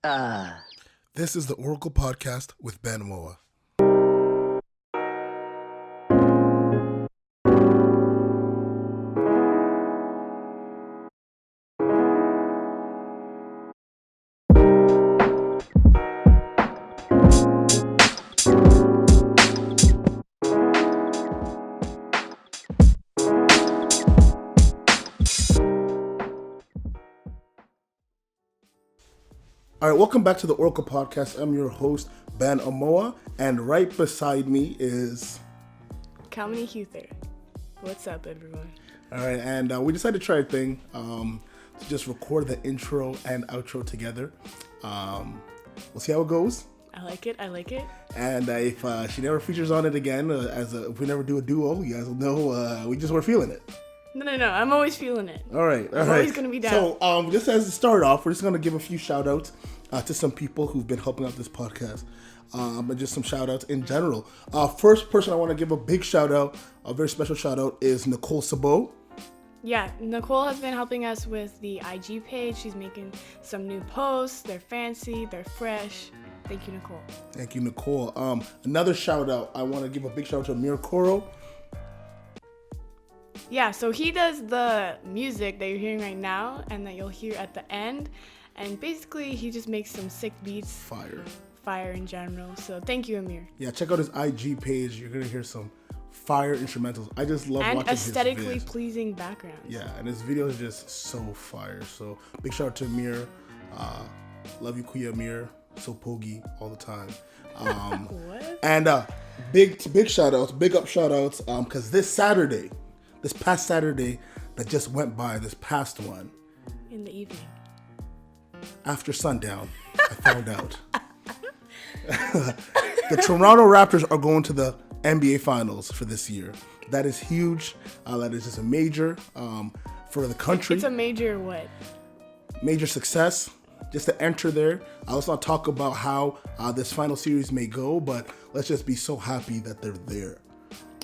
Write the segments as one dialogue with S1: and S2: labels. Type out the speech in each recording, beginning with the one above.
S1: This is the Oracle Podcast with Ben Moa. All right, welcome back to the Oracle Podcast. I'm your host, Ben Omoa, and right beside me is...
S2: Kamini Huther. What's up, everyone?
S1: All right, and we decided to try a thing to just record the intro and outro together. We'll see how it goes.
S2: I like it.
S1: And if she never features on it again, if we never do a duo, you guys will know we just weren't feeling it.
S2: No. I'm always feeling it.
S1: All right.
S2: I'm always going to be down.
S1: So just as a start off, we're just going to give a few shout outs to some people who've been helping out this podcast. And just some shout outs in general. First person I want to give a big shout out, a very special shout out, is Nicole Sabot.
S2: Yeah, Nicole has been helping us with the IG page. She's making some new posts. They're fancy. They're fresh. Thank you, Nicole.
S1: Thank you, Nicole. Another shout out, I want to give a big shout out to Amir Koro.
S2: Yeah, so he does the music that you're hearing right now and that you'll hear at the end. And basically, he just makes some sick beats. Fire in general. So thank you, Amir.
S1: Yeah, check out his IG page. You're going to hear some fire instrumentals. I just love watching his videos.
S2: And aesthetically pleasing backgrounds.
S1: Yeah, and his video is just so fire. So big shout out to Amir. Love you, Kuya Amir. So pogi all the time.
S2: What?
S1: And big shout outs, big up shout outs, because this past Saturday that just went by, this past one.
S2: In the evening.
S1: After sundown, I found out. The Toronto Raptors are going to the NBA Finals for this year. That is huge. That is just a major for the country.
S2: It's a major what?
S1: Major success. Just to enter there. Let's not talk about how this final series may go, but let's just be so happy that they're there.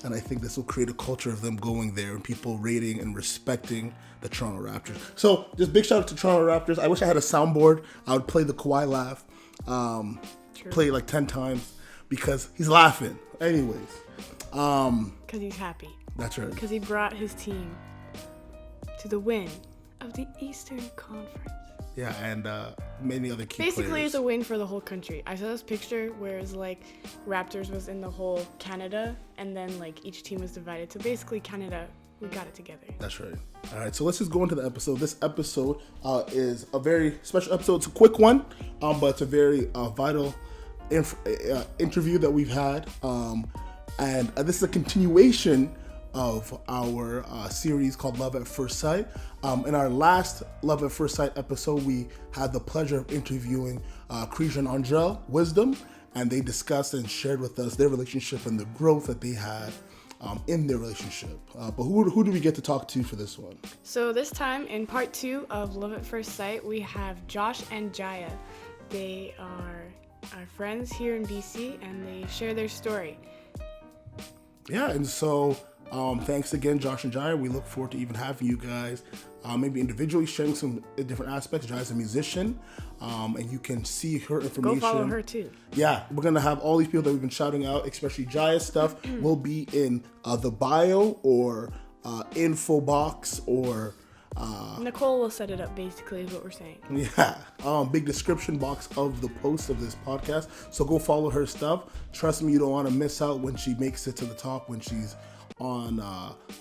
S1: And I think this will create a culture of them going there and people rating and respecting the Toronto Raptors. So just big shout out to Toronto Raptors. I wish I had a soundboard. I would play the Kawhi laugh. Play it like 10 times because he's laughing. Anyways.
S2: Because he's happy.
S1: That's right.
S2: Because he brought his team to the win of the Eastern Conference.
S1: Yeah, and many other key
S2: Basically,
S1: players.
S2: it's a win for the whole country. I saw this picture where it's like Raptors was in the whole Canada, and then like each team was divided. So basically, Canada, we got it together.
S1: That's right. All right, so let's just go into the episode. This episode is a very special episode. It's a quick one, but it's a very vital interview that we've had. And this is a continuation of our series called Love at First Sight. In our last Love at First Sight episode, we had the pleasure of interviewing Krisha and Angel Wisdom, and they discussed and shared with us their relationship and the growth that they had in their relationship. But who do we get to talk to for this one?
S2: So this time, in part 2 of Love at First Sight, we have Josh and Jaia. They are our friends here in BC, and they share their story.
S1: Yeah, and so thanks again, Josh and Jaia. We look forward to even having you guys maybe individually sharing some different aspects. Jaia's a musician, and you can see her information.
S2: Go follow her too.
S1: Yeah, we're going to have all these people that we've been shouting out, especially Jaia's stuff, will be in the bio or info box or...
S2: Nicole will set it up, basically, is what we're saying.
S1: Yeah, big description box of the post of this podcast. So go follow her stuff. Trust me, you don't want to miss out when she makes it to the top, when she's on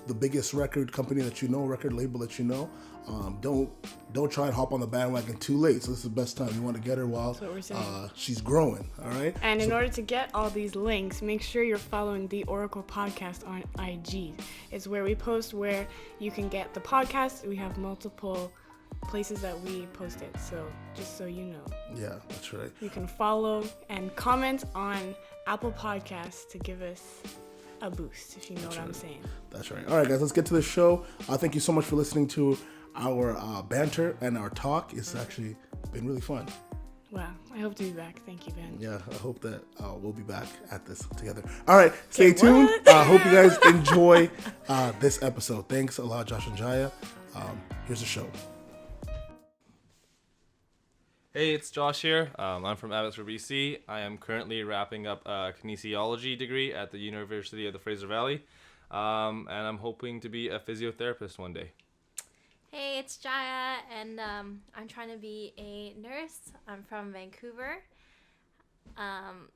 S1: the biggest record company that you know, record label that you know. Don't try and hop on the bandwagon too late. So this is the best time. You want to get her while she's growing. All right.
S2: And in order to get all these links, make sure you're following the Auricle Podcast on IG. It's where we post where you can get the podcast. We have multiple places that we post it. So just so you know.
S1: Yeah, that's right.
S2: You can follow and comment on Apple Podcasts to give us a boost, if you know what I'm saying.
S1: That's right. All right, guys, let's get to the show. Thank you so much for listening to our banter and our talk. It's actually been really fun.
S2: Wow, I hope to be back. Thank you, Ben.
S1: Yeah, I hope that we'll be back at this together. All right, stay tuned. Hope you guys enjoy this episode. Thanks a lot, Josh and Jaia. Here's the show.
S3: Hey, it's Josh here. I'm from Abbotsford, BC. I am currently wrapping up a kinesiology degree at the University of the Fraser Valley, and I'm hoping to be a physiotherapist one day.
S4: Hey, it's Jaia, and I'm trying to be a nurse. I'm from Vancouver. Um,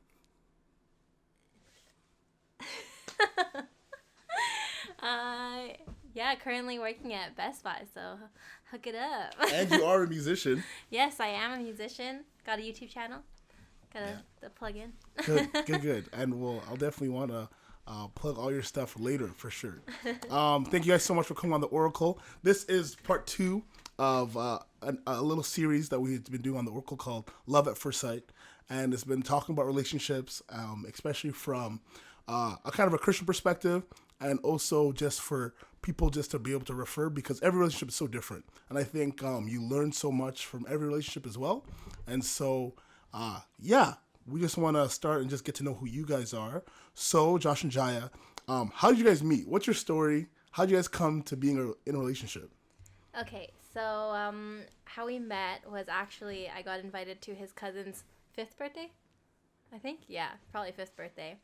S4: currently working at Best Buy, so hook it up.
S1: And you are a musician.
S4: Yes, I am a musician. Got a YouTube channel. Got to plug in.
S1: Good. And I'll definitely want to plug all your stuff later for sure. Thank you guys so much for coming on the Auricle. This is part 2 of a little series that we've been doing on the Auricle called Love at First Sight. And it's been talking about relationships, especially from a kind of a Christian perspective, and also just for people just to be able to refer, because every relationship is so different. And I think you learn so much from every relationship as well. And so, we just want to start and just get to know who you guys are. So, Josh and Jaia, how did you guys meet? What's your story? How did you guys come to being in a relationship?
S4: Okay, so how we met was actually I got invited to his cousin's 5th birthday, I think. Yeah, probably 5th birthday.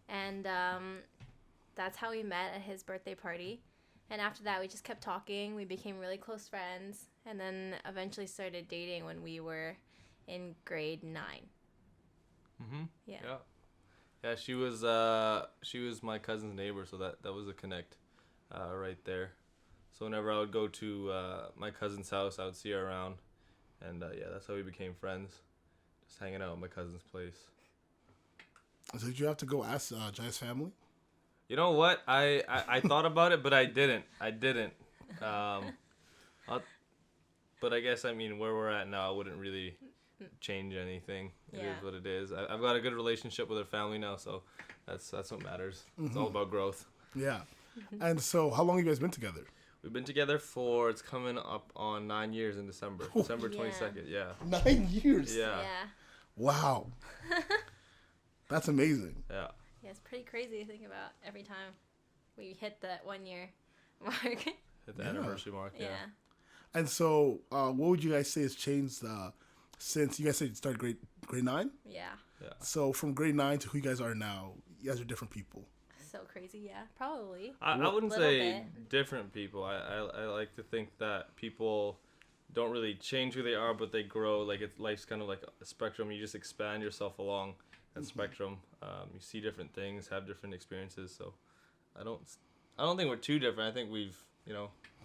S4: And that's how we met at his birthday party. And after that, we just kept talking. We became really close friends. And then eventually started dating when we were in grade 9.
S3: Mm-hmm.
S4: Yeah.
S3: Yeah, she was my cousin's neighbor, so that was a connect right there. So whenever I would go to my cousin's house, I would see her around. And that's how we became friends. Just hanging out at my cousin's place.
S1: So did you have to go ask Jai's family?
S3: You know what? I thought about it, but I didn't. But I guess, where we're at now, I wouldn't really change anything. It is what it is. I've got a good relationship with her family now, so that's what matters. Mm-hmm. It's all about growth.
S1: Yeah. And so how long have you guys been together?
S3: We've been together it's coming up on 9 years in December. December 22nd, yeah.
S1: 9 years?
S3: Yeah.
S1: Wow. That's amazing.
S3: Yeah.
S4: Yeah, it's pretty crazy to think about every time we hit that 1 year mark.
S3: Hit the anniversary mark, yeah.
S1: And so, what would you guys say has changed since you guys said you started grade 9?
S4: Yeah.
S1: So from grade 9 to who you guys are now, you guys are different people.
S4: So crazy, yeah. Probably.
S3: I wouldn't say different people. I like to think that people don't really change who they are, but they grow. Like life's kind of like a spectrum. You just expand yourself along that spectrum. You see different things, have different experiences. So I don't think we're too different. I think we've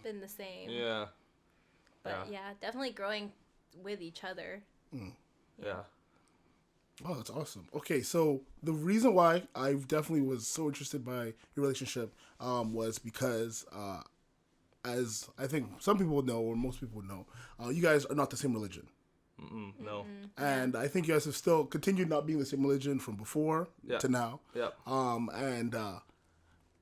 S4: been the same.
S3: Yeah.
S4: But definitely growing with each other.
S3: Yeah.
S1: Oh, that's awesome. Okay, so the reason why I definitely was so interested by your relationship was because, as I think some people know, or most people know, you guys are not the same religion.
S3: No.
S1: And I think you guys have still continued not being the same religion from before to now.
S3: Yeah.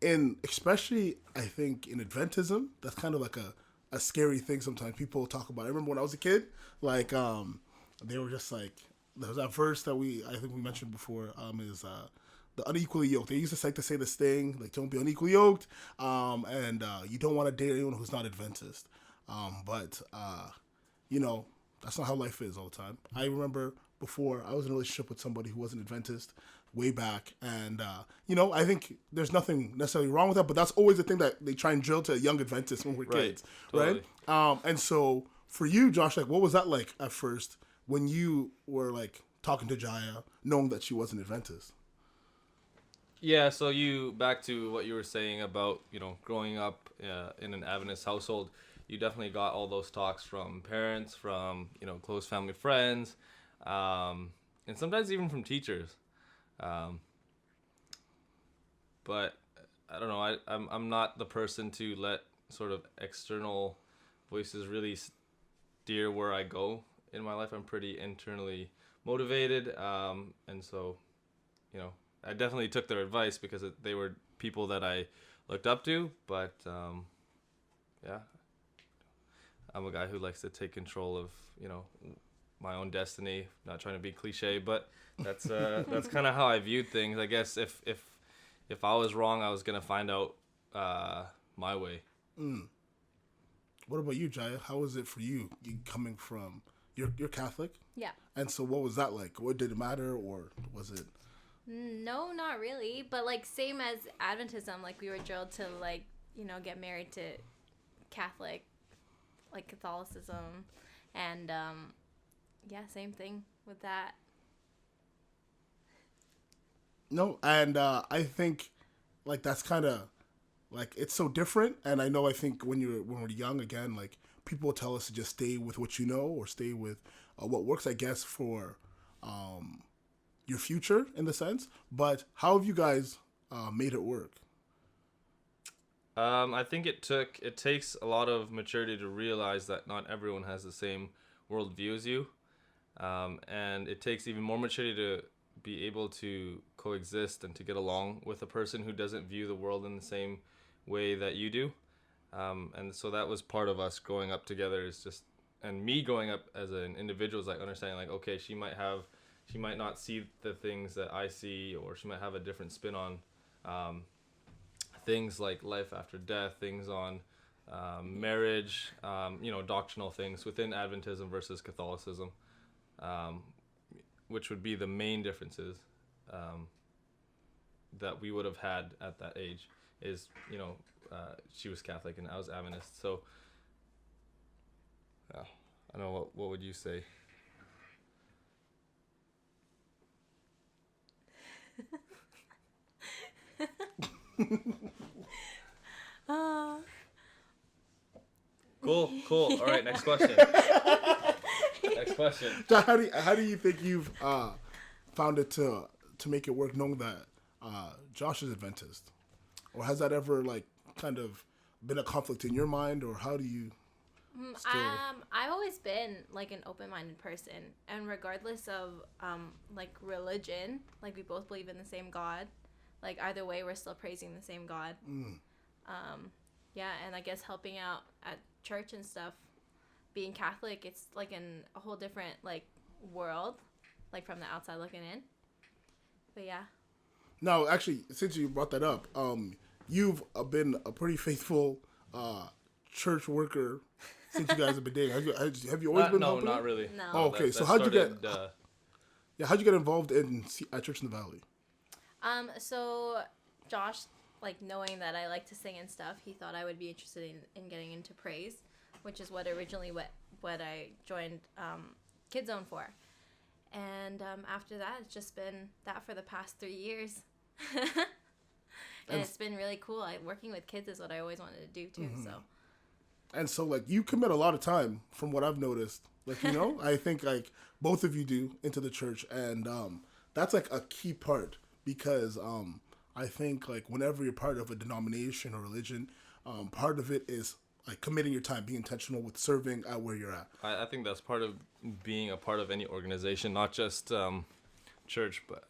S1: And especially, I think, in Adventism, that's kind of like a scary thing sometimes. People talk about. I remember when I was a kid, like, they were just like, there was that verse that I think we mentioned before, is the unequally yoked. They used to like to say this thing, like, don't be unequally yoked, and you don't want to date anyone who's not Adventist. But that's not how life is all the time. I remember before I was in a relationship with somebody who wasn't Adventist way back, and I think there's nothing necessarily wrong with that, but that's always the thing that they try and drill to young Adventists when we're kids,
S3: totally.
S1: right? And so for you, Josh, like, what was that like at first when you were like talking to Jaia, knowing that she wasn't Adventist?
S3: Yeah, so back to what you were saying about, growing up in an Adventist household, you definitely got all those talks from parents, from, close family friends, and sometimes even from teachers. But I don't know, I'm not the person to let sort of external voices really steer where I go in my life. I'm pretty internally motivated, and so, I definitely took their advice because they were people that I looked up to, but I'm a guy who likes to take control of, my own destiny. Not trying to be cliche, but that's kind of how I viewed things. I guess if I was wrong, I was gonna find out my way.
S1: What about you, Jaia? How was it for you coming from, you're Catholic.
S4: Yeah.
S1: And so, what was that like? What did it matter, or was it?
S4: No, not really. But like same as Adventism, like we were drilled to like get married to Catholic, like Catholicism, and yeah, same thing with that.
S1: No, and I think like that's kind of like it's so different. And I think when we're young, again, like people tell us to just stay with what you know or stay with what works, I guess, for your future in the sense. But how have you guys made it work?
S3: I think it takes a lot of maturity to realize that not everyone has the same worldview as you, and it takes even more maturity to be able to coexist and to get along with a person who doesn't view the world in the same way that you do. And so that was part of us growing up together, and me growing up as an individual is like understanding like, okay, she might not see the things that I see, or she might have a different spin on things like life after death, things on marriage, doctrinal things within Adventism versus Catholicism, which would be the main differences that we would have had at that age is, she was Catholic and I was Adventist. So, I don't know, what would you say? Cool. All right, next question. Next question.
S1: So how do you think you've found it to make it work, knowing that Josh is Adventist, or has that ever like kind of been a conflict in your mind, or how do you?
S4: I've always been like an open-minded person, and regardless of like religion, like we both believe in the same God. Like either way, we're still praising the same God. Yeah, and I guess helping out at church and stuff, being Catholic, it's like in a whole different like world, like from the outside looking in. But yeah.
S1: Now, actually, since you brought that up, you've been a pretty faithful church worker since you guys have been dating. Have you always been?
S3: No, not really.
S4: No.
S1: Oh, okay. So how'd you get involved at Church in the Valley?
S4: So Josh, like knowing that I like to sing and stuff, he thought I would be interested in getting into praise, which is what I joined Kids Zone for. And after that, it's just been that for the past 3 years. And it's been really cool. Working with kids is what I always wanted to do too. Mm-hmm.
S1: So like you commit a lot of time from what I've noticed. Like, I think like both of you do into the church, and that's like a key part. Because I think like whenever you're part of a denomination or religion, part of it is like committing your time, being intentional with serving at where you're at.
S3: I think that's part of being a part of any organization, not just church, but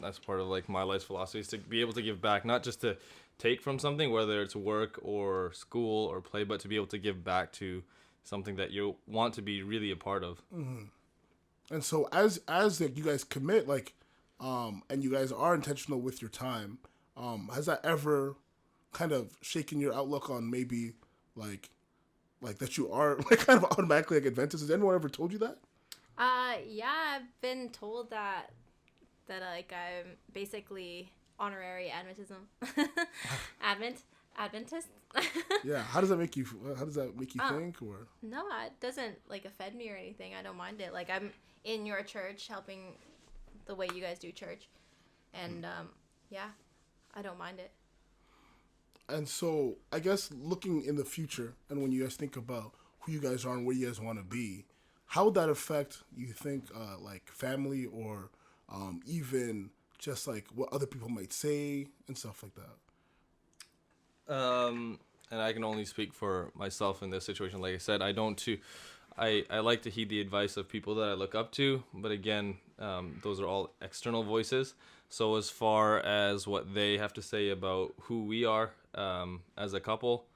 S3: that's part of like my life's philosophy is to be able to give back, not just to take from something, whether it's work or school or play, but to be able to give back to something that you want to be really a part of.
S1: Mm-hmm. And so as like, you guys commit, like, and you guys are intentional with your time, has that ever kind of shaken your outlook on maybe like that you are like kind of automatically like Adventist? Has anyone ever told you that?
S4: Yeah, I've been told that like I'm basically honorary Adventism, Adventist.
S1: Yeah, how does that make you think? Or
S4: no, it doesn't like offend me or anything. I don't mind it. Like I'm in your church helping the way you guys do church, and yeah, I don't mind it.
S1: And so I guess looking in the future, and when you guys think about who you guys are and where you guys want to be, how would that affect, you think, like family or even just like what other people might say and stuff like that?
S3: And I can only speak for myself in this situation. Like I said, I like to heed the advice of people that I look up to, but again, those are all external voices. So as far as what they have to say about who we are as a couple,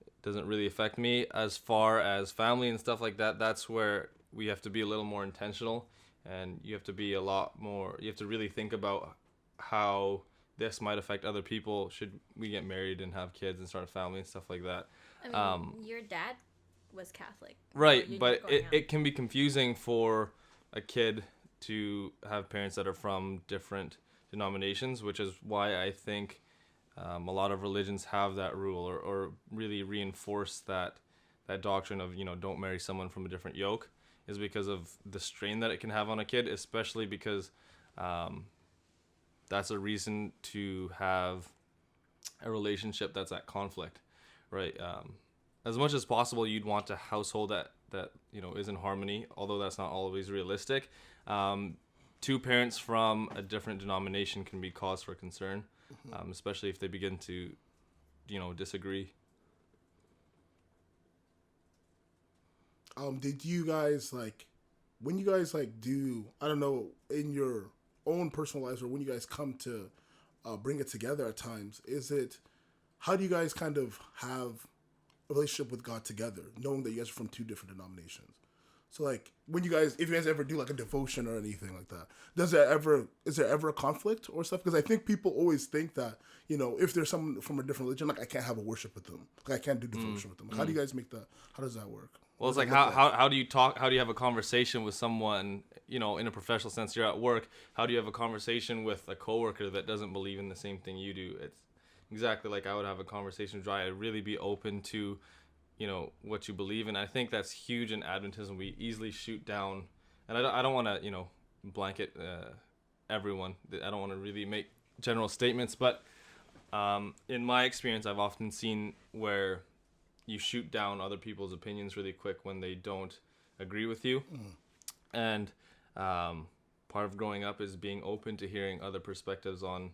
S3: it doesn't really affect me. As far as family and stuff like that, that's where we have to be a little more intentional, and you have to be a lot more, you have to really think about how this might affect other people should we get married and have kids and start a family and stuff like that.
S4: I mean, your dad was Catholic.
S3: Right,
S4: You're
S3: but
S4: going out.
S3: it can be confusing for a kid to have parents that are from different denominations, which is why I think a lot of religions have that rule or really reinforce that doctrine of, don't marry someone from a different yoke, is because of the strain that it can have on a kid, especially because that's a reason to have a relationship that's at conflict, right? As much as possible, you'd want a household that is in harmony, although that's not always realistic. Two parents from a different denomination can be cause for concern, especially if they begin to, disagree.
S1: Did you guys when you guys do, I don't know, in your own personal lives, or when you guys come to bring it together at times, how do you guys kind of have a relationship with God together, knowing that you guys are from two different denominations? So if you guys ever do a devotion or anything like that, is there ever a conflict or stuff? Because I think people always think that, if there's someone from a different religion, I can't have a worship with them. I can't do devotion with them. How do you guys make that? How does that work?
S3: Well, it's how do you talk? How do you have a conversation with someone, in a professional sense? You're at work. How do you have a conversation with a coworker that doesn't believe in the same thing you do? It's exactly like I would have a conversation with Jaia. Really be open to, what you believe in. I think that's huge in Adventism. We easily shoot down, and I don't want to, blanket everyone. I don't want to really make general statements, but in my experience, I've often seen where you shoot down other people's opinions really quick when they don't agree with you. And part of growing up is being open to hearing other perspectives on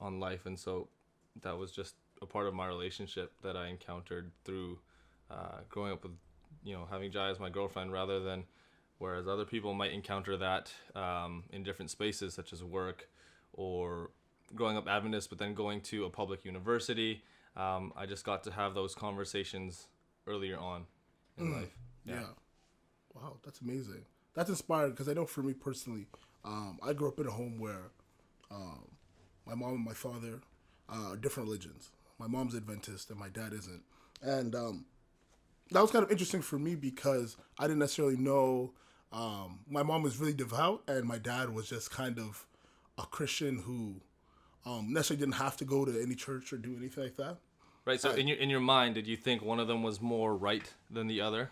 S3: life. And so that was just a part of my relationship that I encountered through growing up with, having Jaia as my girlfriend, rather than whereas other people might encounter that in different spaces, such as work or growing up Adventist, but then going to a public university. I just got to have those conversations earlier on in life.
S1: Yeah. Wow, that's amazing. That's inspiring, because I know for me personally, I grew up in a home where my mom and my father are different religions. My mom's Adventist and my dad isn't. And that was kind of interesting for me because I didn't necessarily know. My mom was really devout, and my dad was just kind of a Christian who necessarily didn't have to go to any church or do anything like that.
S3: Right. So in your mind, did you think one of them was more right than the other?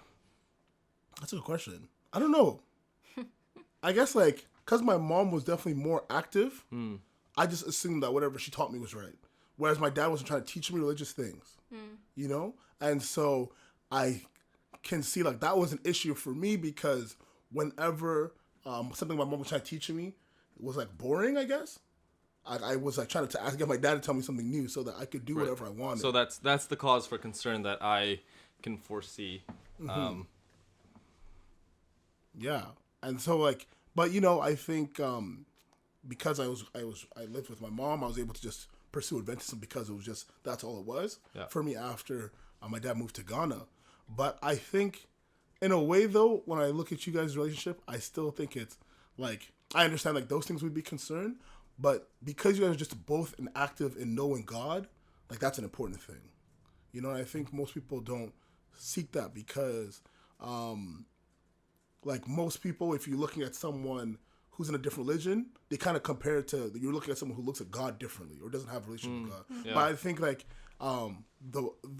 S1: That's a good question. I don't know. I guess because my mom was definitely more active, I just assumed that whatever she taught me was right. Whereas my dad wasn't trying to teach me religious things, And so I can see that was an issue for me, because whenever something my mom was trying to teach me was boring, I guess. I was trying to get my dad to tell me something new so that I could do whatever I wanted.
S3: So that's the cause for concern that I can foresee.
S1: Yeah, and so but I think because I lived with my mom, I was able to just pursue Adventism because it was just that's all it was for me after my dad moved to Ghana. But I think in a way though, when I look at you guys' relationship, I still think it's I understand those things would be concerned. But because you guys are just both active in knowing God, that's an important thing. And I think most people don't seek that because, most people, if you're looking at someone who's in a different religion, they kind of compare it to, you're looking at someone who looks at God differently or doesn't have a relationship with God.
S3: Yeah.
S1: But I think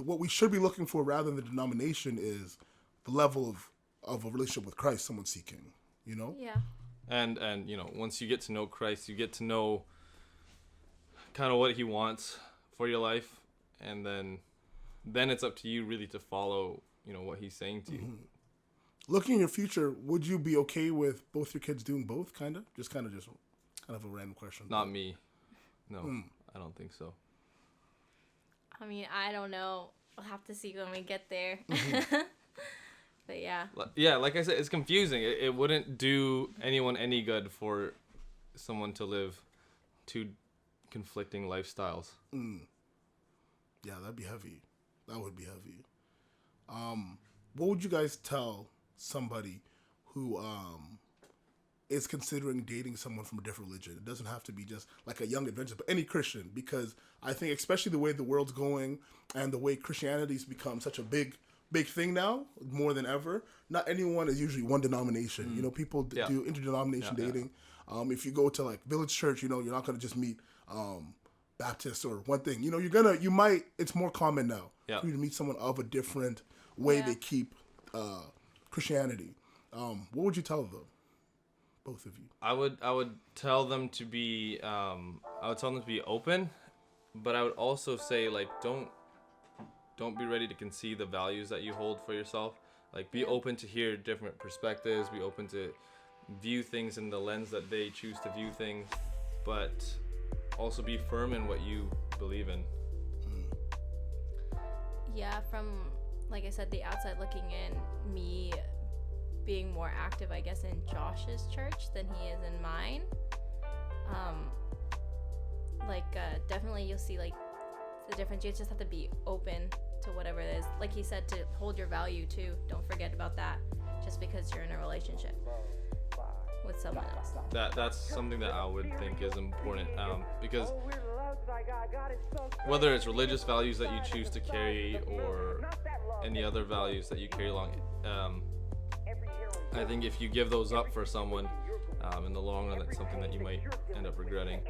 S1: what we should be looking for rather than the denomination is the level of a relationship with Christ someone's seeking,
S4: Yeah.
S3: And once you get to know Christ, you get to know kind of what he wants for your life, and then it's up to you really to follow, what he's saying to you.
S1: Looking in your future, would you be okay with both your kids doing both, kind of a random question?
S3: Not me. No, I don't think so.
S4: I mean, I don't know. We'll have to see when we get there. But yeah.
S3: Yeah, like I said, it's confusing. It wouldn't do anyone any good for someone to live two conflicting lifestyles.
S1: Yeah, that'd be heavy. That would be heavy. What would you guys tell somebody who is considering dating someone from a different religion? It doesn't have to be just a young Adventist, but any Christian, because I think especially the way the world's going and the way Christianity's become such a big big thing now, more than ever. Not anyone is usually one denomination. You know, people do interdenomination dating. If you go to like Village Church, you know, you're not gonna just meet Baptists or one thing. You know, it's more common now for you to meet someone of a different way they keep Christianity. What would you tell them, both of you?
S3: I would tell them to be open, but I would also say, like, don't be ready to concede the values that you hold for yourself. Like, be open to hear different perspectives, be open to view things in the lens that they choose to view things, but also be firm in what you believe in.
S4: Yeah, from, like I said, the outside looking in, me being more active, I guess, in Josh's church than he is in mine. Definitely you'll see, like, the difference. You just have to be open to whatever it is. Like he said, to hold your value too. Don't forget about that just because you're in a relationship with someone else.
S3: That's something that I would think is important, because whether it's religious values that you choose to carry or any other values that you carry along, I think if you give those up for someone, in the long run, it's something that you might end up regretting.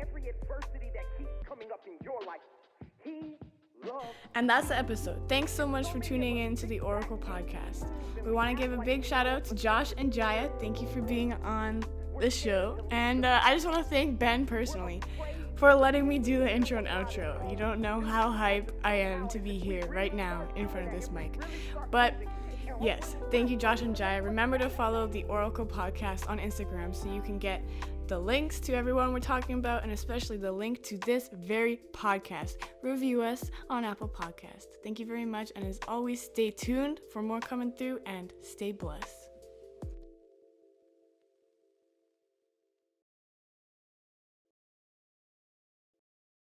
S2: And that's the episode. Thanks so much for tuning in to the Auricle Podcast. We want to give a big shout out to Josh and Jaia. Thank you for being on the show. And I just want to thank Ben personally for letting me do the intro and outro. You don't know how hype I am to be here right now in front of this mic. But yes, thank you, Josh and Jaia. Remember to follow the Auricle Podcast on Instagram so you can get the links to everyone we're talking about, and especially the link to this very podcast. Review us on Apple Podcasts. Thank you very much, and as always, stay tuned for more coming through, and stay blessed.